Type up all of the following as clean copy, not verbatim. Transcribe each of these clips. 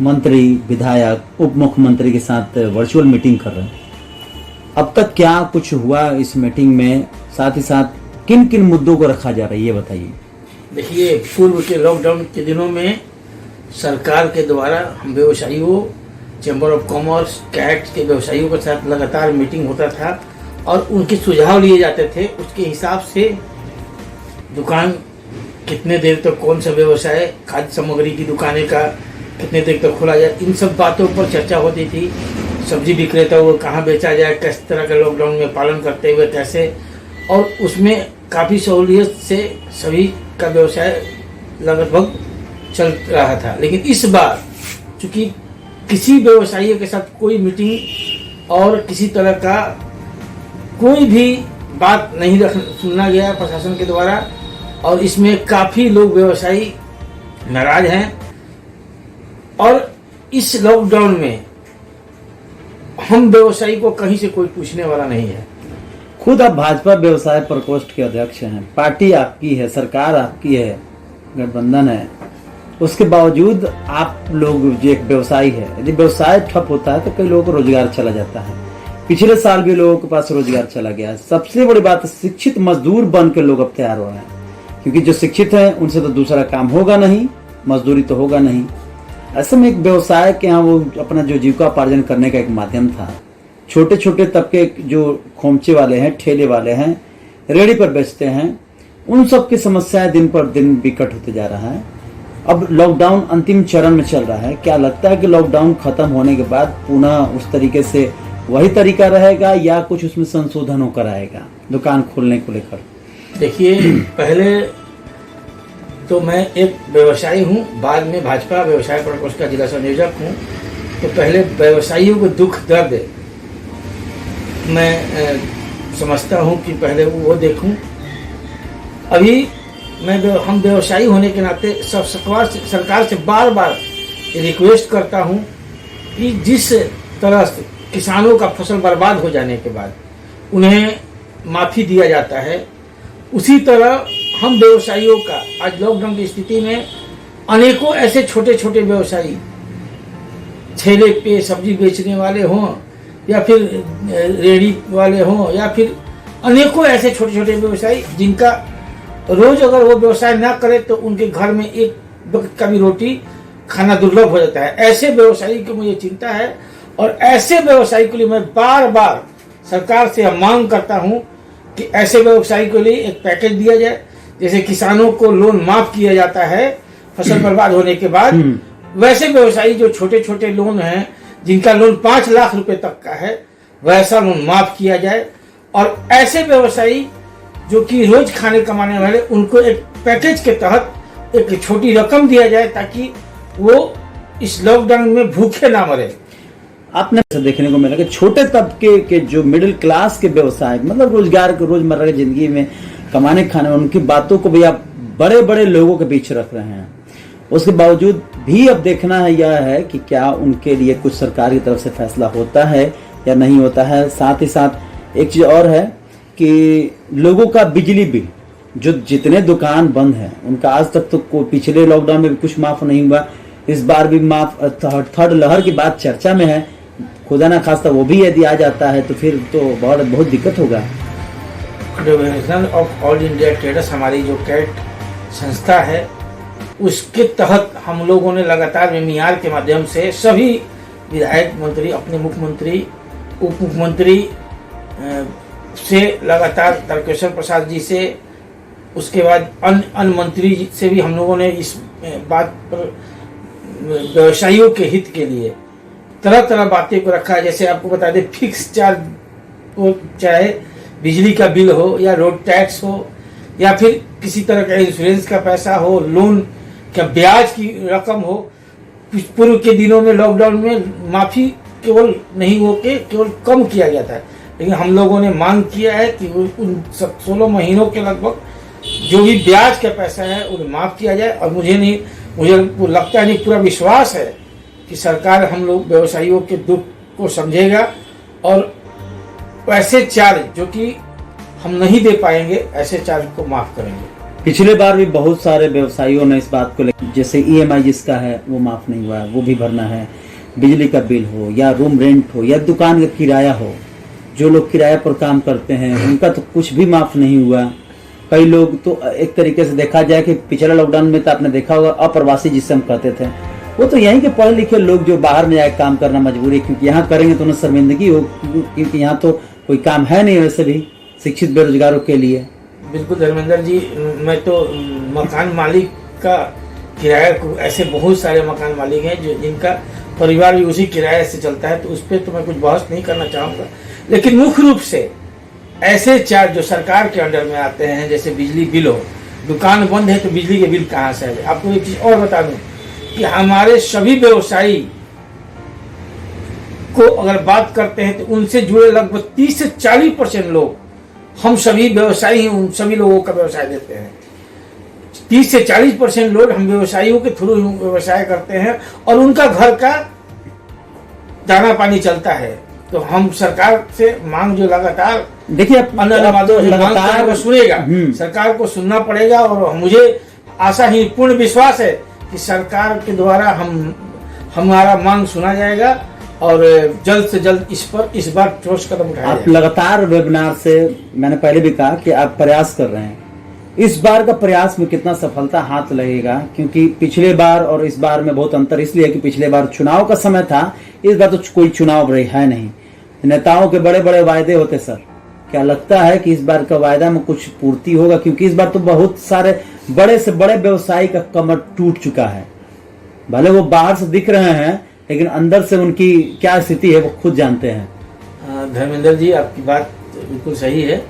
मंत्री, विधायक, उप मुख्यमंत्री के साथ वर्चुअल मीटिंग कर रहे हैं। अब तक क्या कुछ हुआ इस मीटिंग में, साथ ही साथ किन किन मुद्दों को रखा जा रहा है, ये बताइए। देखिए, पूर्व के लॉकडाउन के दिनों में सरकार के द्वारा हम व्यवसायियों, चैम्बर ऑफ कॉमर्स, कैट के व्यवसायियों के साथ लगातार मीटिंग होता था और उनके सुझाव लिए जाते थे। उसके हिसाब से दुकान कितने देर तक, कौन सा व्यवसाय, खाद्य सामग्री की दुकानें का कितने देर तक खोला जाए, इन सब बातों पर चर्चा होती थी। सब्जी विक्रेता को कहाँ बेचा जाए, किस तरह के लॉकडाउन में पालन करते हुए कैसे, और उसमें काफ़ी सहूलियत से सभी का व्यवसाय लगभग चल रहा था। लेकिन इस बार चूंकि किसी व्यवसायी के साथ कोई मीटिंग और किसी तरह का कोई भी बात नहीं सुनना गया प्रशासन के द्वारा, और इसमें काफ़ी लोग व्यवसायी नाराज हैं। और इस लॉकडाउन में हम व्यवसायी को कहीं से कोई पूछने वाला नहीं है। खुद आप भाजपा व्यवसाय प्रकोष्ठ के अध्यक्ष हैं, पार्टी आपकी है, सरकार आपकी है, गठबंधन है, उसके बावजूद आप लोग जो एक व्यवसायी है, यदि व्यवसाय ठप होता है तो कई लोगों को रोजगार चला जाता है। पिछले साल भी लोगों के पास रोजगार चला गया। सबसे बड़ी बात, शिक्षित मजदूर बन के लोग अब तैयार हो रहे हैं, क्योंकि जो शिक्षित हैं उनसे तो दूसरा काम होगा नहीं, मजदूरी तो होगा नहीं। ऐसे में एक व्यवसाय के यहाँ वो अपना जो जीविकोपार्जन करने का एक माध्यम था। छोटे छोटे तबके जो खोमचे वाले हैं, ठेले वाले हैं, रेहड़ी पर बेचते हैं, उन सब की समस्याएं दिन पर दिन विकट होते जा रहा है। अब लॉकडाउन अंतिम चरण में चल रहा है। क्या लगता है कि लॉकडाउन खत्म होने के बाद पुनः उस तरीके से वही तरीका रहेगा या कुछ उसमें संशोधन होकर आएगा दुकान खोलने को लेकर? देखिए, पहले तो मैं एक व्यवसायी हूँ, बाद में भाजपा व्यवसाय प्रकोष्ठ का जिला संयोजक हूँ। तो पहले व्यवसायियों को दुख दर्द मैं समझता हूँ कि पहले वो देखूं। अभी हम व्यवसायी होने के नाते सब सरकार से बार बार रिक्वेस्ट करता हूँ कि जिस तरह से किसानों का फसल बर्बाद हो जाने के बाद उन्हें माफ़ी दिया जाता है, उसी तरह हम व्यवसायियों का आज लॉकडाउन की स्थिति में अनेकों ऐसे छोटे छोटे व्यवसायी, ठेले पे सब्जी बेचने वाले हों या फिर रेहड़ी वाले हों या फिर अनेकों ऐसे छोटे छोटे व्यवसायी जिनका रोज अगर वो व्यवसाय ना करे तो उनके घर में एक वक्त का भी रोटी खाना दुर्लभ हो जाता है। ऐसे व्यवसायी की मुझे चिंता है और ऐसे व्यवसायी के लिए मैं बार बार सरकार से मांग करता हूं कि ऐसे व्यवसायी के लिए एक पैकेज दिया जाए। जैसे किसानों को लोन माफ किया जाता है फसल बर्बाद होने के बाद, वैसे व्यवसायी जो छोटे छोटे लोन हैं जिनका लोन 5 लाख रुपए तक का है, वैसा लोन माफ किया जाए। और ऐसे व्यवसायी जो कि रोज खाने कमाने वाले, उनको एक पैकेज के तहत एक छोटी रकम दिया जाए ताकि वो इस लॉकडाउन में भूखे ना मरे। आपने देखने को मिला कि छोटे तबके के जो मिडिल क्लास के व्यवसाय, मतलब रोजगार के रोजमर्रा की जिंदगी में कमाने खाने, उनकी बातों को भी आप बड़े बड़े लोगों के बीच रख रहे हैं। उसके बावजूद भी अब देखना है यह है कि क्या उनके लिए कुछ सरकार की तरफ से फैसला होता है या नहीं होता है। साथ ही साथ एक चीज और है कि लोगों का बिजली बिल, जो जितने दुकान बंद हैं उनका आज तक तो पिछले लॉकडाउन में भी कुछ माफ नहीं हुआ, इस बार भी माफ, थर्ड लहर की बात चर्चा में है। खुदा ना खास्ता वो भी यदि आ जाता है तो फिर तो बहुत दिक्कत होगा। Federation of all India traders, हमारी जो कैट संस्था है, उसके तहत हम लोगों ने लगातार वेबिनार के माध्यम से सभी विधायक, मंत्री, अपने मुख्यमंत्री, उप मुख्यमंत्री से लगातार तारकेश्वर प्रसाद जी से, उसके बाद अन्य मंत्री से भी हम लोगों ने इस बात पर व्यवसायियों के हित के लिए तरह तरह बातें को रखा है। जैसे आपको बता दें, फिक्स चार्ज हो, चाहे बिजली का बिल हो या रोड टैक्स हो या फिर किसी तरह का इंश्योरेंस का पैसा हो, लोन का ब्याज की रकम हो, पूर्व के दिनों में लॉकडाउन में माफी केवल नहीं हो के केवल कम किया गया था। लेकिन हम लोगों ने मांग किया है कि उन 16 महीनों के लगभग जो भी ब्याज का पैसा है उन्हें माफ किया जाए। और मुझे लगता है नहीं, पूरा विश्वास है कि सरकार हम लोग व्यवसायियों के दुख को समझेगा और ऐसे चार्ज जो कि हम नहीं दे पाएंगे, ऐसे चार्ज को माफ करेंगे। पिछले बार भी बहुत सारे व्यवसायियों ने इस बात को लेकर, जैसे ईएमआई जिसका है वो माफ नहीं हुआ है, वो भी भरना है, बिजली का बिल हो या रूम रेंट हो या दुकान का किराया हो, जो लोग किराया पर काम करते हैं उनका तो कुछ भी माफ नहीं हुआ। कई लोग तो एक तरीके से देखा जाए कि पिछले लॉकडाउन में तो आपने देखा होगा अप्रवासी जिसे हम कहते थे, वो तो यहीं के पढ़े लिखे लोग जो बाहर में जाए काम करना मजबूरी, क्योंकि यहाँ करेंगे तो उन्हें शर्मिंदगी हो, क्योंकि यहाँ तो कोई काम है नहीं वैसे भी शिक्षित बेरोजगारों के लिए। बिल्कुल धर्मेंद्र जी, मैं तो मकान मालिक का किराया को, ऐसे बहुत सारे मकान मालिक हैं जो जिनका परिवार भी उसी किराए से चलता है, तो उस पर तो मैं कुछ बहस नहीं करना चाहूँगा। लेकिन मुख्य रूप से ऐसे चार्ज जो सरकार के अंडर में आते हैं, जैसे बिजली बिल हो, दुकान बंद है तो बिजली के बिल कहाँ से आए। आपको एक चीज़ और बता दूँ कि हमारे सभी व्यवसायी को अगर बात करते हैं तो उनसे जुड़े लगभग 30 से 40% लोग, हम सभी व्यवसायी हैं, उन सभी लोगों का व्यवसाय देते हैं। 30 से 40% लोग हम व्यवसायियों के थ्रू व्यवसाय करते हैं और उनका घर का दाना पानी चलता है। तो हम सरकार से मांग जो लगातार देखिए लगातार सुनेगा, सरकार को सुनना पड़ेगा। और मुझे आशा ही पूर्ण विश्वास है कि सरकार के द्वारा हमारा मांग सुना जाएगा और जल्द से जल्द इस बार ठोस कदम उठाया आप लगातार वेबिनार से, मैंने पहले भी कहा कि आप प्रयास कर रहे हैं, इस बार का प्रयास में कितना सफलता हाथ लगेगा, क्योंकि पिछले बार और इस बार में बहुत अंतर इसलिए कि पिछले बार चुनाव का समय था, इस बार तो कोई चुनाव है नहीं, नेताओं के बड़े बड़े वायदे होते। सर क्या लगता है कि इस बार का वायदा में कुछ पूर्ति होगा, क्योंकि इस बार तो बहुत सारे बड़े से बड़े व्यवसायी का कमर टूट चुका है, भले वो बाहर से दिख रहे हैं लेकिन अंदर से उनकी क्या स्थिति है वो खुद जानते हैं। धर्मेंद्र जी, आपकी बात बिल्कुल सही है,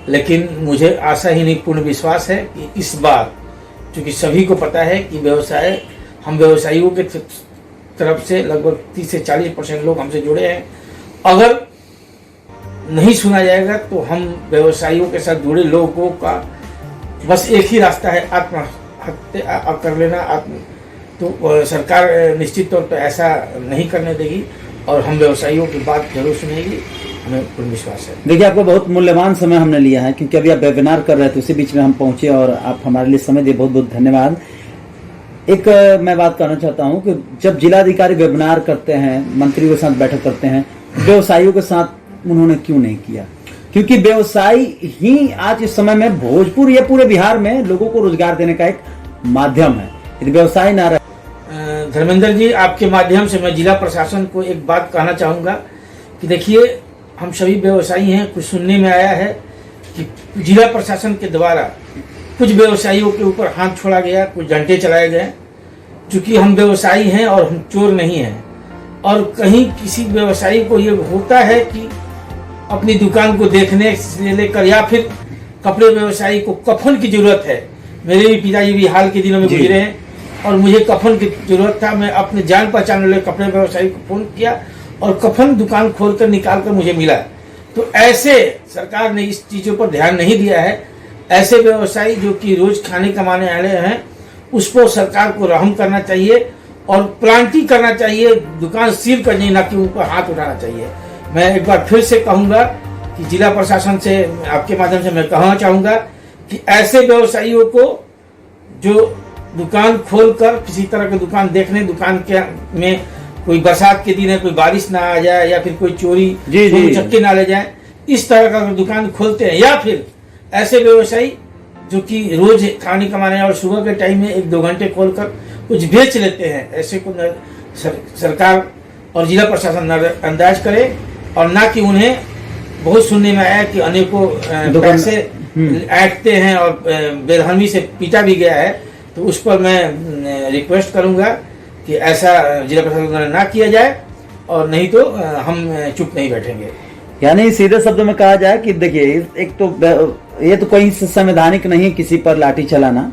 लेकिन मुझे आशा ही नहीं पूर्ण विश्वास है कि इस बार, क्योंकि सभी को पता है कि व्यवसाय, हम व्यवसायियों के तरफ से लगभग 30 से 40% लोग हमसे जुड़े हैं। अगर नहीं सुना जाएगा तो हम व्यवसायियों के साथ जुड़े लोगों का बस एक ही रास्ता है, आत्महत्या कर लेना। तो सरकार निश्चित तौर पर ऐसा नहीं करने देगी और हम व्यवसायियों की बात जरूर सुनेगी, हमें पूर्ण विश्वास है। देखिए आपको बहुत मूल्यवान समय हमने लिया है, क्योंकि अभी आप वेबिनार कर रहे थे, उसी बीच में हम पहुंचे और आप हमारे लिए समय दिए, बहुत बहुत धन्यवाद। एक मैं बात करना चाहता हूं कि जब जिलाधिकारी वेबिनार करते हैं, मंत्रियों के साथ बैठक करते हैं, व्यवसायियों के साथ उन्होंने क्यों नहीं किया? क्योंकि व्यवसाय ही आज इस समय में भोजपुर या पूरे बिहार में लोगों को रोजगार देने का एक माध्यम है। यदि व्यवसाय ना रहे। धर्मेंद्र जी, आपके माध्यम से मैं जिला प्रशासन को एक बात कहना चाहूँगा कि देखिए, हम सभी व्यवसायी हैं। कुछ सुनने में आया है कि जिला प्रशासन के द्वारा कुछ व्यवसायियों के ऊपर हाथ छोड़ा गया, कुछ डंडे चलाए गए। चूंकि हम व्यवसायी हैं और हम चोर नहीं हैं, और कहीं किसी व्यवसायी को ये होता है कि अपनी दुकान को देखने से लेकर, या फिर कपड़े व्यवसायी को कफन की जरूरत है। मेरे भी पिताजी भी हाल के दिनों में गुजरे हैं और मुझे कफन की जरूरत था। मैं अपने जान पहचान वाले कपड़े व्यवसायी को फोन किया और कफन दुकान खोलकर निकाल कर मुझे मिला। तो ऐसे सरकार ने इस चीज़ों पर ध्यान नहीं दिया है। ऐसे व्यवसायी जो कि रोज खाने कमाने वाले हैं, उस पर सरकार को रहम करना चाहिए और प्लांटिंग करना चाहिए, दुकान सील करनी, ना कि उन पर हाथ उठाना चाहिए। मैं एक बार फिर से कहूँगा कि जिला प्रशासन से, आपके माध्यम से मैं कहना चाहूँगा कि ऐसे व्यवसायियों को जो दुकान खोलकर किसी तरह की दुकान देखने, दुकान के में कोई बरसात के दिन है, कोई बारिश ना आ जाए, या फिर कोई चोरी चक्के ना ले जाए, इस तरह का दुकान खोलते हैं। या फिर ऐसे व्यवसायी जो कि रोज खाने कमाने और सुबह के टाइम में 1-2 घंटे खोलकर कुछ बेच लेते हैं, ऐसे को सरकार और जिला प्रशासन नजरअंदाज करे, और ना कि उन्हें, बहुत सुनने में आया कि अनेकों पैसे ऐंठते हैं और बेरहमी से पीटा भी गया है। तो उस पर मैं रिक्वेस्ट करूंगा कि ऐसा जिला प्रशासन द्वारा ना किया जाए, और नहीं तो हम चुप नहीं बैठेंगे। यानी सीधे शब्दों में कहा जाए कि देखिए, एक तो ये तो कोई संवैधानिक नहीं है किसी पर लाठी चलाना,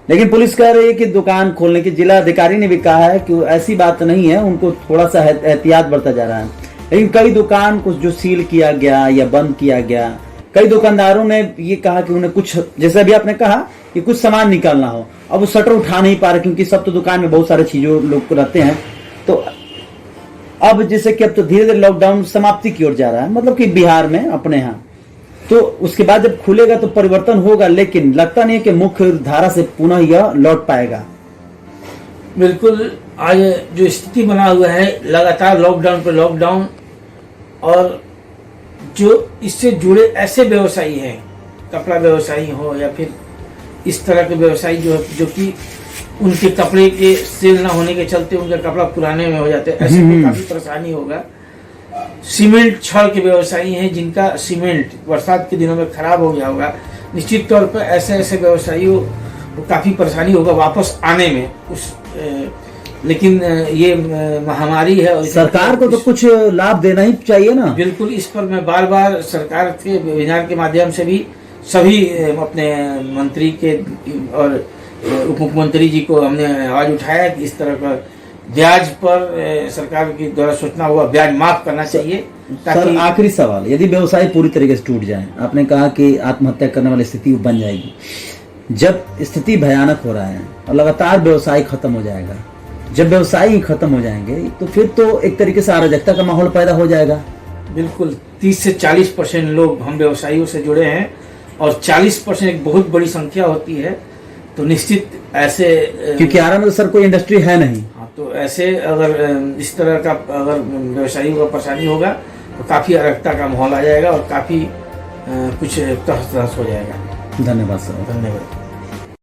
लेकिन पुलिस कह रही है कि दुकान खोलने की, जिला अधिकारी ने भी कहा है कि ऐसी बात नहीं है, उनको थोड़ा सा एहतियात बरता जा रहा है। लेकिन कई दुकान को जो सील किया गया या बंद किया गया, कई दुकानदारों ने ये कहा कि उन्हें कुछ, जैसे अभी आपने कहा कि कुछ सामान निकालना हो, अब वो शटर उठा नहीं पा रहे, क्योंकि सब तो दुकान में बहुत सारे चीजों लोग रहते हैं। तो अब जैसे कि अब तो धीरे धीरे लॉकडाउन समाप्ति की ओर जा रहा है, मतलब कि बिहार में अपने यहाँ, तो उसके बाद जब खुलेगा तो परिवर्तन होगा, लेकिन लगता नहीं है कि मुख्य धारा से पुनः यह लौट पाएगा। बिल्कुल, आज जो स्थिति बना हुआ है, लगातार लॉकडाउन पे लॉकडाउन, और जो इससे जुड़े ऐसे व्यवसायी हैं, कपड़ा व्यवसायी हो या फिर इस तरह के व्यवसायी जो कि उनके कपड़े के सेल ना होने के चलते उनका कपड़ा पुराने में हो जाते हैं, ऐसे को काफी परेशानी होगा। सीमेंट छड़ के व्यवसायी हैं जिनका सीमेंट बरसात के दिनों में खराब हो गया होगा, निश्चित तौर पर ऐसे व्यवसायियों को काफी परेशानी होगा वापस आने में लेकिन ये महामारी है और सरकार को तो कुछ लाभ देना ही चाहिए ना। बिल्कुल, इस पर मैं बार बार सरकार के वेबिनार के माध्यम से भी सभी अपने मंत्री के और उप मुख्यमंत्री जी को हमने आवाज उठाया कि इस तरह का ब्याज पर सरकार के द्वारा सोचना हुआ ब्याज माफ करना चाहिए। सर, आखिरी सवाल, यदि व्यवसाय पूरी तरीके से टूट जाए, आपने कहा कि आत्महत्या करने वाली स्थिति बन जाएगी, जब स्थिति भयानक हो रहा है और लगातार व्यवसाय खत्म हो जाएगा, जब व्यवसाय ही खत्म हो जाएंगे तो फिर तो एक तरीके से अराजकता का माहौल पैदा हो जाएगा। बिल्कुल, 30 से 40% लोग हम व्यवसायियों से जुड़े हैं और 40% एक बहुत बड़ी संख्या होती है, तो निश्चित ऐसे, क्योंकि आरा में तो सर कोई इंडस्ट्री है नहीं। हाँ, तो ऐसे अगर इस तरह का अगर व्यवसायियों का परेशानी होगा तो काफी अराजकता का माहौल आ जाएगा और काफी कुछ तहस नहस हो जाएगा। धन्यवाद सर। धन्यवाद।